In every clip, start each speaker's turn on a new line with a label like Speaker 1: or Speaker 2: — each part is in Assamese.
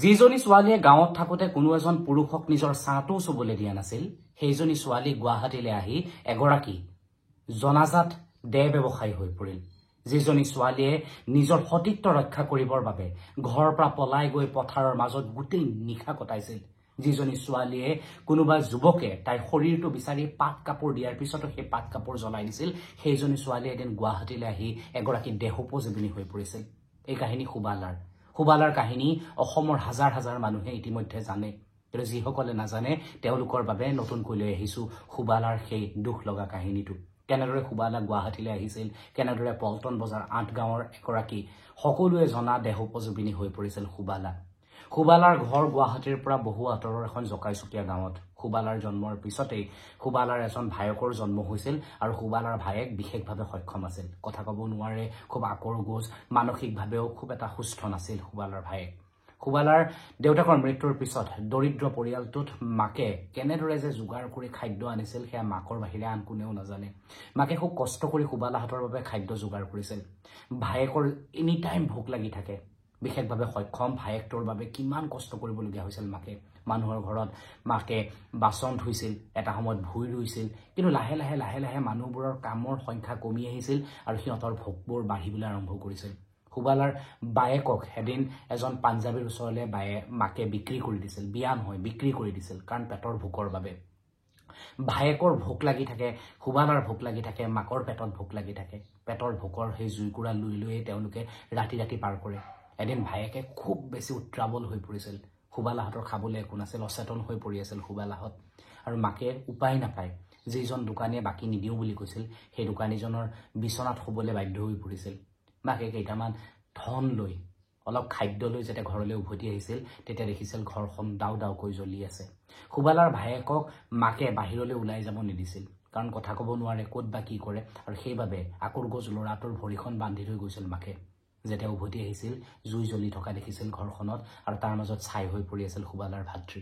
Speaker 1: যিজনী ছোৱালীয়ে গাঁৱত থাকোতে কোনো এজন পুৰুষক নিজৰ ছাঁটো চুবলৈ দিয়া নাছিল, সেইজনী ছোৱালী গুৱাহাটীলৈ আহি এগৰাকী জনাজাত দেহ ব্যৱসায়ী হৈ পৰিল। যিজনী ছোৱালীয়ে নিজৰ সতীত্ব ৰক্ষা কৰিবৰ বাবে ঘৰৰ পৰা পলাই গৈ পথাৰৰ মাজত গোটেই নিশা কটাইছিল। যিজনী ছোৱালীয়ে কোনোবা যুৱকে তাইৰ শৰীৰটো বিচাৰি পাট কাপোৰ দিয়াৰ পিছতো সেই পাট কাপোৰ জ্বলাই দিছিল, সেইজনী ছোৱালীয়ে এদিন গুৱাহাটীলৈ আহি এগৰাকী দেহোপজীৱনী হৈ পৰিছিল। এই কাহিনী সুবালাৰ কাহিনী অসমৰ হাজাৰ হাজাৰ মানুহে ইতিমধ্যে জানে, কিন্তু যিসকলে নাজানে তেওঁলোকৰ বাবে নতুনকৈ লৈ আহিছো সুবালাৰ সেই দুখ লগা কাহিনীটো। কেনেদৰে সুবালা গুৱাহাটীলৈ আহিছিল, কেনেদৰে পল্টন বজাৰ ৮ গাঁৱৰ এগৰাকী সকলোৱে জনা দেহোপজীৱনী হৈ পৰিছিল সুবালাৰ ঘৰ গুৱাহাটীৰ পৰা বহু আঁতৰৰ এখন জকাইচুকীয়া গাঁৱত। সুবালাৰ জন্মৰ পিছতেই সুবালাৰ এজন ভায়েকৰ জন্ম হৈছিল আৰু সুবালাৰ ভায়েক বিশেষভাৱে সক্ষম আছিল, কথা ক'ব নোৱাৰে, খুব আকৰ গোজ, মানসিকভাৱেও খুব এটা সুস্থ নাছিল সুবালাৰ ভায়েক। সুবালাৰ দেউতাকৰ মৃত্যুৰ পিছত দৰিদ্ৰ পৰিয়ালটোত মাকে কেনেদৰে যে যোগাৰ কৰি খাদ্য আনিছিল সেয়া মাকৰ বাহিৰে আন কোনেও নাজানে। মাকে খুব কষ্ট কৰি সুবালাহঁতৰ বাবে খাদ্য যোগাৰ কৰিছিল। ভায়েকৰ এনি টাইম ভোক লাগি থাকে, বিশেষভাৱে সক্ষম ভায়েকটোৰ বাবে কিমান কষ্ট কৰিবলগীয়া হৈছিল মাকে। মানুহৰ ঘৰত মাকে বাচন ধুইছিল, এটা সময়ত ভুই ৰুইছিল, কিন্তু লাহে লাহে মানুহবোৰৰ কামৰ সংখ্যা কমি আহিছিল আৰু সিহঁতৰ ভোকবোৰ বাঢ়িবলৈ আৰম্ভ কৰিছিল। সুবালাৰ বায়েকক এদিন এজন পাঞ্জাবীৰ ওচৰলৈ মাকে বিক্ৰী কৰি দিছিল, বিয়া নহয় বিক্ৰী কৰি দিছিল, কাৰণ পেটৰ ভোকৰ বাবে। ভায়েকৰ ভোক লাগি থাকে, সুবালাৰ ভোক লাগি থাকে, মাকৰ পেটত ভোক লাগি থাকে। পেটৰ ভোকৰ সেই জুইকুৰা লৈয়ে তেওঁলোকে ৰাতি পাৰ কৰে। এদিন ভায়েকে খুব বেছি উত্ৰাৱল হৈ পৰিছিল, সুবালাহঁতৰ খাবলৈ একো নাছিল, অচেতন হৈ পৰি আছিল সুবালাহঁত। আৰু মাকে উপায় নাপায়, যিজন দোকানীয়ে বাকী নিদিওঁ বুলি কৈছিল সেই দোকানীজনৰ বিচনাত শুবলৈ বাধ্য হৈ পৰিছিল। মাকে কেইটামান ধন লৈ, অলপ খাদ্য লৈ যেতিয়া ঘৰলৈ উভতি আহিছিল, তেতিয়া দেখিছিল ঘৰখন দাউকৈ জ্বলি আছে। সুবালাৰ ভায়েকক মাকে বাহিৰলৈ ওলাই যাব নিদিছিল, কাৰণ কথা ক'ব নোৱাৰে, ক'ত বা কি কৰে, আৰু সেইবাবে আকৰগোজ ল'ৰাটোৰ ভৰিখন বান্ধি থৈ গৈছিল মাকে। যেতিয়া উভতি আহিছিল, জুই জ্বলি থকা দেখিছিল ঘৰখনত, আৰু তাৰ মাজত ছাই হৈ পৰি আছিল সুবালাৰ ভাতৃ।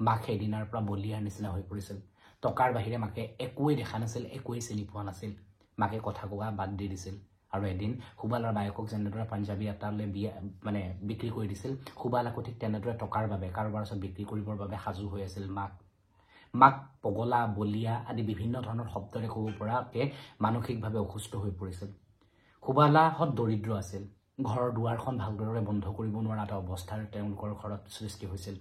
Speaker 1: মাক সেইদিনাৰ পৰা বলিয়াৰ নিচিনা হৈ পৰিছিল। টকাৰ বাহিৰে মাকে একোৱেই দেখা নাছিল, একোৱেই চিনি পোৱা নাছিল। মাকে কথা কোৱা বাদ দি দিছিল। আৰু এদিন সুবালাৰ বায়েকক যেনেদৰে পাঞ্জাবী এটালৈ বিক্ৰী কৰি দিছিল, সুবালাকো ঠিক তেনেদৰে টকাৰ বাবে কাৰোবাৰ ওচৰত বিক্ৰী কৰিবৰ বাবে সাজু হৈ আছিল মাক পগলা, বলিয়া আদি বিভিন্ন ধৰণৰ শব্দৰে ক'ব পৰাকে মানসিকভাৱে অসুস্থ হৈ পৰিছিল। সুবালাহঁত দৰিদ্ৰ আছিল, ঘৰৰ দুৱাৰখন ভালদৰে বন্ধ কৰিব নোৱাৰা এটা অৱস্থাৰ তেওঁলোকৰ ঘৰত সৃষ্টি হৈছিল।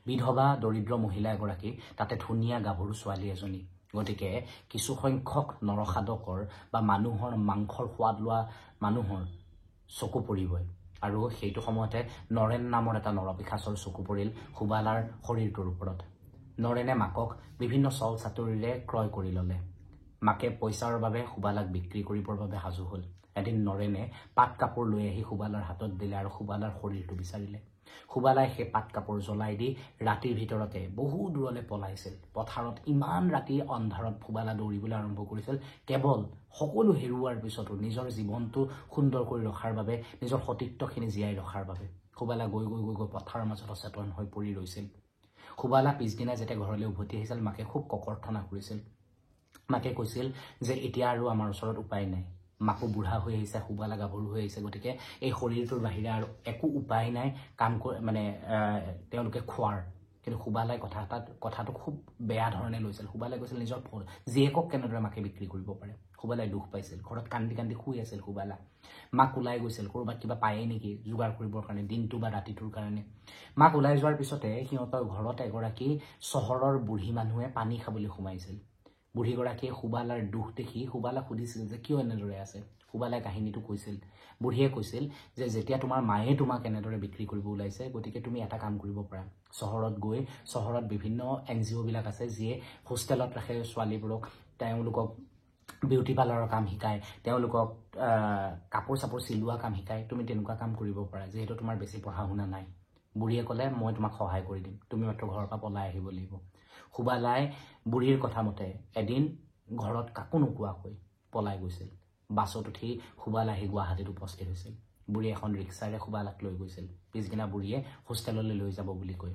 Speaker 1: বিধৱা দৰিদ্ৰ মহিলা এগৰাকী, তাতে ধুনীয়া গাভৰু ছোৱালী এজনী। গতিকে কিছুসংখ্যক নৰসাধকৰ বা মানুহৰ মাংসৰ সোৱাদ লোৱা মানুহৰ চকু পৰিবই, আৰু সেইটো সময়তে নৰেন নামৰ এটা নৰপিশাচৰ চকু পৰিল সুবালাৰ শৰীৰটোৰ ওপৰত। নৰেনে মাকক বিভিন্ন চল চাতুৰিৰে ক্ৰয় কৰি ল'লে। মাকে পইচাৰ বাবে সুবালাক বিক্ৰী কৰিবৰ বাবে সাজু হ'ল। এদিন নৰেনে পাট কাপোৰ লৈ আহি সুবালাৰ হাতত দিলে আৰু সুবালাৰ শৰীৰটো বিচাৰিলে। সুবালাই সেই পাট কাপোৰ জ্বলাই দি ৰাতিৰ ভিতৰতে বহু দূৰলৈ পলাইছিল। পথাৰত ইমান ৰাতি অন্ধাৰত সুবালা দৌৰিবলৈ আৰম্ভ কৰিছিল, কেৱল সকলো হেৰুৱাৰ পিছতো নিজৰ জীৱনটো সুন্দৰ কৰি ৰখাৰ বাবে, নিজৰ সতীত্বখিনি জীয়াই ৰখাৰ বাবে। সুবালা গৈ পথাৰৰ মাজত অচেতন হৈ পৰি ৰৈছিল। সুবালা পিছদিনা যেতিয়া ঘৰলৈ উভতি আহিছিল, মাকে খুব ককৰ্থনা কৰিছিল। মাকে কৈছিল যে এতিয়া আৰু আমাৰ ওচৰত উপায় নাই, মাকো বুঢ়া হৈ আহিছে, সুবালা গাভৰু হৈ আহিছে, গতিকে এই শৰীৰটোৰ বাহিৰে আৰু একো উপায় নাই তেওঁলোকে খোৱাৰ। কিন্তু সুবালাই কথাটো খুব বেয়া ধৰণে লৈছিল। সুবালাই কৈছিল নিজৰ জীয়েকক কেনেদৰে মাকে বিক্ৰী কৰিব পাৰে। সুবালাই দুখ পাইছিল, ঘৰত কান্দি শুই আছিল সুবালা। মাক ওলাই গৈছিল, ক'ৰবাত কিবা পায়েই নেকি যোগাৰ কৰিবৰ কাৰণে, দিনটো বা ৰাতিটোৰ কাৰণে। মাক ওলাই যোৱাৰ পিছতে সিহঁতৰ ঘৰত এগৰাকী চহৰৰ বুঢ়ী মানুহে পানী খাবলৈ সোমাইছিল। বুঢ়ীগৰাকীয়ে সুবালাৰ দুখ দেখি সুবালাক সুধিছিল যে কিয় এনেদৰে আছে। সুবালাই কাহিনীটো কৈছিল। বুঢ়ীয়ে কৈছিল যে যেতিয়া তোমাৰ মায়ে তোমাক এনেদৰে বিক্ৰী কৰিব ওলাইছে, গতিকে তুমি এটা কাম কৰিব পাৰা, চহৰত গৈ, চহৰত বিভিন্ন NGO বিলাক আছে যিয়ে হোষ্টেলত ৰাখে ছোৱালীবোৰক, তেওঁলোকক বিউটি পাৰ্লাৰৰ কাম শিকায়, তেওঁলোকক কাপোৰ চাপোৰ চিলোৱা কাম শিকায়, তুমি তেনেকুৱা কাম কৰিব পাৰা, যিহেতু তোমাৰ বেছি পঢ়া শুনা নাই। বুঢ়ীয়ে ক'লে মই তোমাক সহায় কৰি দিম, তুমি মাত্ৰ ঘৰৰ পৰা পলাই আহিব লাগিব। সুবালাই বুঢ়ীৰ কথা মতে এদিন ঘৰত কাকো নোকোৱাকৈ পলাই গৈছিল। বাছত উঠি সুবালা আহি গুৱাহাটীত উপস্থিত হৈছিল। বুঢ়ী এখন ৰিক্সাৰে সুবালাক লৈ গৈছিল। পিছদিনা বুঢ়ীয়ে হোষ্টেললৈ লৈ যাব বুলি কৈ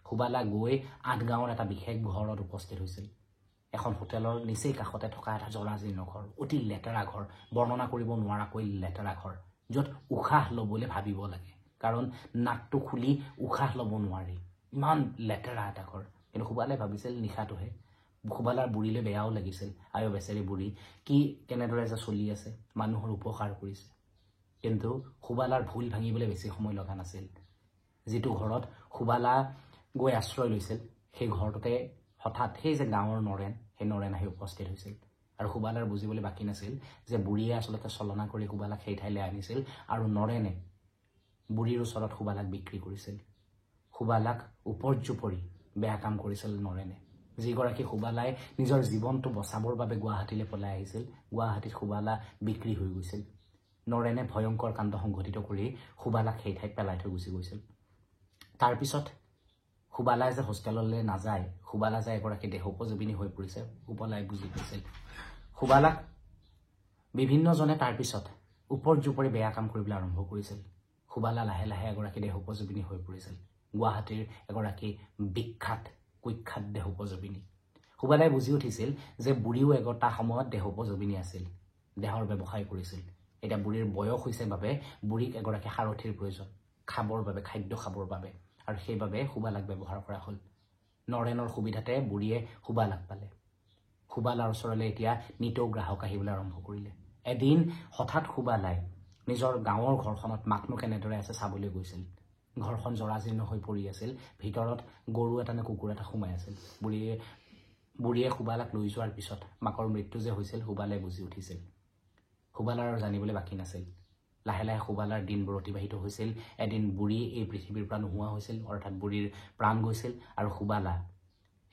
Speaker 1: সুবালা গৈ ৮ গাঁৱৰ এটা বিশেষ ঘৰত উপস্থিত হৈছিল। এখন হোটেলৰ নিচেই কাষতে থকা এটা জৰাজীৰ্ণ ঘৰ, অতি লেতেৰা ঘৰ, বৰ্ণনা কৰিব নোৱাৰাকৈ লেতেৰা ঘৰ, য'ত উশাহ ল'বলৈ ভাবিব লাগে। কাৰণ নাকটো খুলি উশাহ ল'ব নোৱাৰি, ইমান লেতেৰা এটা ঘৰ। কিন্তু সুবালাই ভাবিছিল নিশাটোহে। সুবালাৰ বুঢ়ীলৈ বেয়াও লাগিছিল, আয়ো বেচেৰি বুঢ়ী, কি কেনেদৰে যে চলি আছে, মানুহৰ উপকাৰ কৰিছে। কিন্তু সুবালাৰ ভুল ভাঙিবলৈ বেছি সময় লগা নাছিল। যিটো ঘৰত সুবালা গৈ আশ্ৰয় লৈছিল, সেই ঘৰটোতে হঠাৎ সেই যে গাঁৱৰ নৰেন, সেই নৰেন আহি উপস্থিত হৈছিল। আৰু সুবালাৰ বুজিবলৈ বাকী নাছিল যে বুঢ়ীয়ে আচলতে চলনা কৰি সুবালাক সেই ঠাইলৈ আনিছিল আৰু নৰেনে বুঢ়ীৰ ওচৰত সুবালাক বিক্ৰী কৰিছিল। সুবালাক উপৰ্যুপৰি বেয়া কাম কৰিছিল নৰেনে। যিগৰাকী সুবালাই নিজৰ জীৱনটো বচাবৰ বাবে গুৱাহাটীলৈ পলাই আহিছিল, গুৱাহাটীত সুবালা বিক্ৰী হৈ গৈছিল। নৰেনে ভয়ংকৰ কাণ্ড সংঘটিত কৰি সুবালাক সেই ঠাইত পেলাই থৈ গুচি গৈছিল। তাৰপিছত সুবালাই যে হোষ্টেললৈ নাযায়, সুবালা যে এগৰাকী দেহোপযোগিনী হৈ পৰিছে, সুবালাই বুজি পাইছিল। সুবালাক বিভিন্নজনে তাৰপিছত উপৰ্যুপৰি বেয়া কাম কৰিবলৈ আৰম্ভ কৰিছিল। সুবালা লাহে লাহে এগৰাকী দেহোপযোগিনী হৈ পৰিছিল, গুৱাহাটীৰ এগৰাকী বিখ্যাত কুখ্যাত দেহোপযোগিনী। সুবালাই বুজি উঠিছিল যে বুঢ়ীও এটা সময়ত দেহোপযোগিনী আছিল, দেহৰ ব্যৱসায় কৰিছিল। এতিয়া বুঢ়ীৰ বয়স হৈছে বাবে বুঢ়ীক এগৰাকী সাৰথীৰ প্ৰয়োজন, খাবৰ বাবে, খাদ্য খাবৰ বাবে, আৰু সেইবাবে সুবালাক ব্যৱহাৰ কৰা হ'ল। নৰেনৰ সুবিধাতে বুঢ়ীয়ে সুবালাক পালে। সুবালাৰ ওচৰলৈ এতিয়া নিতৌ গ্ৰাহক আহিবলৈ আৰম্ভ কৰিলে। এদিন হঠাৎ সুবালাই নিজৰ গাঁৱৰ ঘৰখনত মাকনো কেনেদৰে আছে চাবলৈ গৈছিল। ঘৰখন জৰাজীৰ্ণ হৈ পৰি আছিল, ভিতৰত গৰু এটা নে কুকুৰ এটা সোমাই আছিল। বুঢ়ীয়ে সুবালাক লৈ যোৱাৰ পিছত মাকৰ মৃত্যু যে হৈছিল, সুবালাই বুজি উঠিছিল। সুবালাৰ আৰু জানিবলৈ বাকী নাছিল। লাহে লাহে সুবালাৰ দিনবোৰ অতিবাহিত হৈছিল। এদিন বুঢ়ী এই পৃথিৱীৰ পৰা নোহোৱা হৈছিল, অৰ্থাৎ বুঢ়ীৰ প্ৰাণ গৈছিল, আৰু সুবালা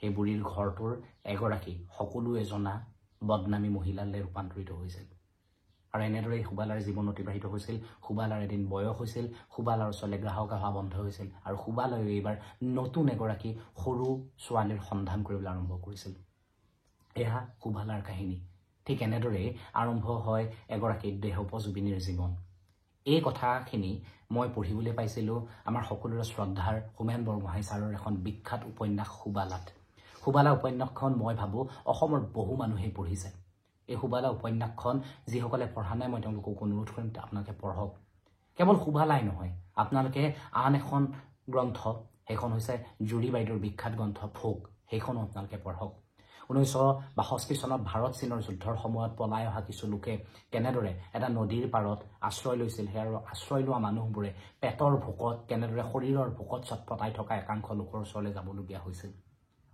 Speaker 1: সেই বুঢ়ীৰ ঘৰটোৰ এগৰাকী সকলোৱে জনা বদনামী মহিলালৈ ৰূপান্তৰিত হৈছিল। আৰু এনেদৰেই সুবালাৰ জীৱন অতিবাহিত হৈছিল। সুবালাৰ এদিন বয়স হৈছিল, সুবালাৰ ওচৰলৈ গ্ৰাহক অহা বন্ধ হৈছিল, আৰু সুবালায়ো এইবাৰ নতুন এগৰাকী সৰু ছোৱালীৰ সন্ধান কৰিবলৈ আৰম্ভ কৰিছিল। এয়া সুবালাৰ কাহিনী। ঠিক এনেদৰেই আৰম্ভ হয় এগৰাকী দেহোপযোগিনীৰ জীৱন। এই কথাখিনি মই পঢ়িবলৈ পাইছিলোঁ আমাৰ সকলোৰে শ্ৰদ্ধাৰ হোমেন বৰগোহাঁই ছাৰৰ এখন বিখ্যাত উপন্যাস সুবালাত। সুবালা উপন্যাসখন মই ভাবোঁ অসমৰ বহু মানুহেই পঢ়িছে। এই সুবালা উপন্যাসখন যিসকলে পঢ়া নাই, মই তেওঁলোকক অনুৰোধ কৰিম আপোনালোকে পঢ়ক। কেৱল সুবালাই নহয়, আপোনালোকে আন এখন গ্ৰন্থ, সেইখন হৈছে জুৰি বাইদেউৰ বিখ্যাত গ্ৰন্থ ফোক, সেইখনো আপোনালোকে পঢ়ক। 1962 চনত ভাৰত চীনৰ যুদ্ধৰ সময়ত পলাই অহা কিছু লোকে কেনেদৰে এটা নদীৰ পাৰত আশ্ৰয় লৈছিল, সেই আৰু আশ্ৰয় লোৱা মানুহবোৰে পেটৰ ভোকত, কেনেদৰে শৰীৰৰ ভোকত চটপটাই থকা একাংশ লোকৰ ওচৰলৈ যাবলগীয়া হৈছিল,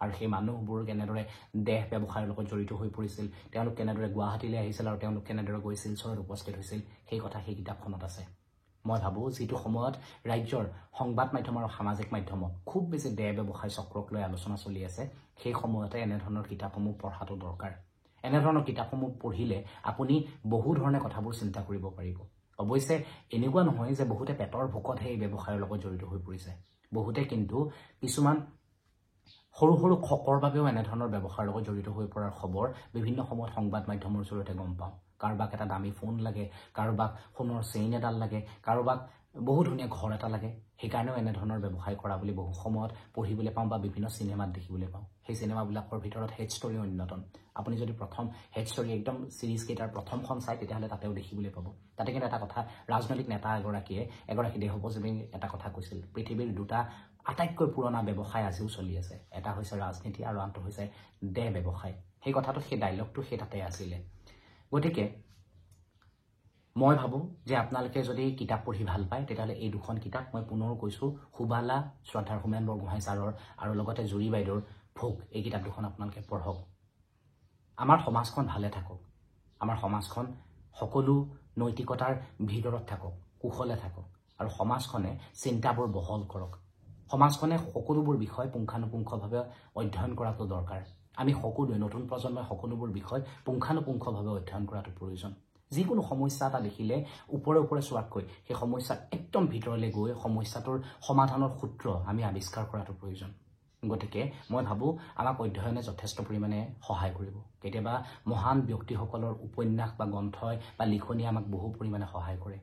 Speaker 1: আৰু সেই মানুহবোৰ কেনেদৰে দেহ ব্যৱসায়ৰ লগত জড়িত হৈ পৰিছিল, তেওঁলোক কেনেদৰে গুৱাহাটীলৈ আহিছিল আৰু তেওঁলোক কেনেদৰে গৈ শিলচৰত উপস্থিত হৈছিল, সেই কথা সেই কিতাপখনত আছে। মই ভাবোঁ যিটো সময়ত ৰাজ্যৰ সংবাদ মাধ্যম আৰু সামাজিক মাধ্যমত খুব বেছি দেহ ব্যৱসায় চক্ৰক লৈ আলোচনা চলি আছে, সেই সময়তে এনেধৰণৰ কিতাপসমূহ পঢ়াটো দৰকাৰ। এনেধৰণৰ কিতাপসমূহ পঢ়িলে আপুনি বহু ধৰণে কথাবোৰ চিন্তা কৰিব পাৰিব। অৱশ্যে এনেকুৱা নহয় যে বহুতে পেটৰ ভোকতহে এই ব্যৱসায়ৰ লগত জড়িত হৈ পৰিছে। বহুতে কিন্তু কিছুমান সৰু সৰু খকৰ বাবেও এনেধৰণৰ ব্যৱসায়ৰ লগত জড়িত হৈ পৰাৰ খবৰ বিভিন্ন সময়ত সংবাদ মাধ্যমৰ জৰিয়তে গম পাওঁ। কাৰোবাক এটা দামী ফোন লাগে, কাৰোবাক সোণৰ চেইন এডাল লাগে, কাৰোবাক বহু ধুনীয়া ঘৰ এটা লাগে, সেইকাৰণেও এনেধৰণৰ ব্যৱসায় কৰা বুলি বহু সময়ত পঢ়িবলৈ পাওঁ বা বিভিন্ন চিনেমাত দেখিবলৈ পাওঁ। সেই চিনেমাবিলাকৰ ভিতৰত হেড ষ্টৰী অন্যতম। আপুনি যদি প্ৰথম হেড ষ্টৰী একদম চিৰিজ কেইটাৰ প্ৰথমখন চাই, তেতিয়াহ'লে তাতেও দেখিবলৈ পাব। তাতে কিন্তু এটা কথা, ৰাজনৈতিক নেতা এগৰাকী দেহোপযোগী এটা কথা কৈছিল, পৃথিৱীৰ দুটা আটাইতকৈ পুৰণা ব্যৱসায় আজিও চলি আছে, এটা হৈছে ৰাজনীতি আৰু আনটো হৈছে দেহ ব্যৱসায়। সেই কথাটো, সেই ডাইলগটো সেই তাতে আছিলে। গতিকে মই ভাবোঁ যে আপোনালোকে যদি কিতাপ পঢ়ি ভাল পায়, তেতিয়াহ'লে এই দুখন কিতাপ মই পুনৰ কৈছোঁ, সুবালা শ্ৰদ্ধাৰ হোমেন বৰগোহাঁই ছাৰৰ আৰু লগতে জুৰি বাইদেউৰ ভোক, এই কিতাপ দুখন আপোনালোকে পঢ়ক। আমাৰ সমাজখন ভালে থাকক, আমাৰ সমাজখন সকলো নৈতিকতাৰ ভিতৰত থাকক, কুশলে থাকক, আৰু সমাজখনে চিন্তাবোৰ বহল কৰক। সমাজখনে সকলোবোৰ বিষয় পুংখানুপুংখভাৱে অধ্যয়ন কৰাটো দৰকাৰ। আমি সকলোৱে, নতুন প্ৰজন্মই সকলোবোৰ বিষয় পুংখানুপুংখভাৱে অধ্যয়ন কৰাটো প্ৰয়োজন। যিকোনো সমস্যা এটা দেখিলে ওপৰে ওপৰে চোৱাতকৈ সেই সমস্যাৰ একদম ভিতৰলৈ গৈ সমস্যাটোৰ সমাধানৰ সূত্ৰ আমি আৱিষ্কাৰ কৰাটো প্ৰয়োজন। গতিকে মই ভাবোঁ আমাক অধ্যয়নে যথেষ্ট পৰিমাণে সহায় কৰিব। কেতিয়াবা মহান ব্যক্তিসকলৰ উপন্যাস বা গ্ৰন্থই বা লিখনিয়ে আমাক বহু পৰিমাণে সহায় কৰে।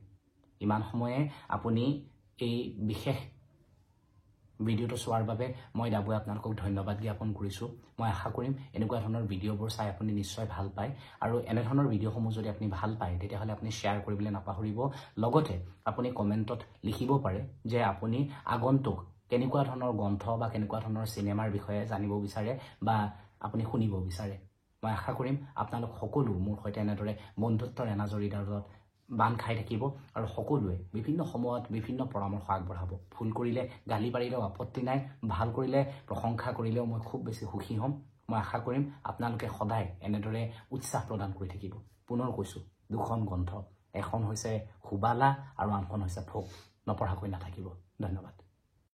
Speaker 1: ইমান সময়ে আপুনি এই বিশেষ ভিডিঅ'টো চোৱাৰ বাবে মই ডাবুৱে আপোনালোকক ধন্যবাদ জ্ঞাপন কৰিছোঁ মই আশা কৰিম এনেকুৱা ধৰণৰ ভিডিঅ'বোৰ চাই আপুনি নিশ্চয় ভাল পায় আৰু এনে ধৰণৰ ভিডিঅ'সমূহ যদি আপুনি ভাল পায় তেতিয়াহ'লে আপুনি শ্বেয়াৰ কৰিবলৈ নাপাহৰিব লগতে আপুনি কমেণ্টত লিখিব পাৰে যে আপুনি আগন্তুক কেনেকুৱা ধৰণৰ গ্ৰন্থ বা কেনেকুৱা ধৰণৰ চিনেমাৰ বিষয়ে জানিব বিচাৰে বা আপুনি শুনিব বিচাৰে মই আশা কৰিম আপোনালোক সকলো মোৰ সৈতে এনেদৰে বন্ধুত্বৰ এনাজৰীডালত বান্ধ খাই থাকিব আৰু সকলোৱে বিভিন্ন সময়ত বিভিন্ন পৰামৰ্শ আগবঢ়াব ভুল কৰিলে গালি পাৰিলেও আপত্তি নাই ভাল কৰিলে প্ৰশংসা কৰিলেও মই খুব বেছি সুখী হ'ম মই আশা কৰিম আপোনালোকে সদায় এনেদৰে উৎসাহ প্ৰদান কৰি থাকিব পুনৰ কৈছোঁ দুখন গ্ৰন্থ এখন হৈছে সুবালা আৰু আনখন হৈছে ভোগ নপঢ়াকৈ নাথাকিব ধন্যবাদ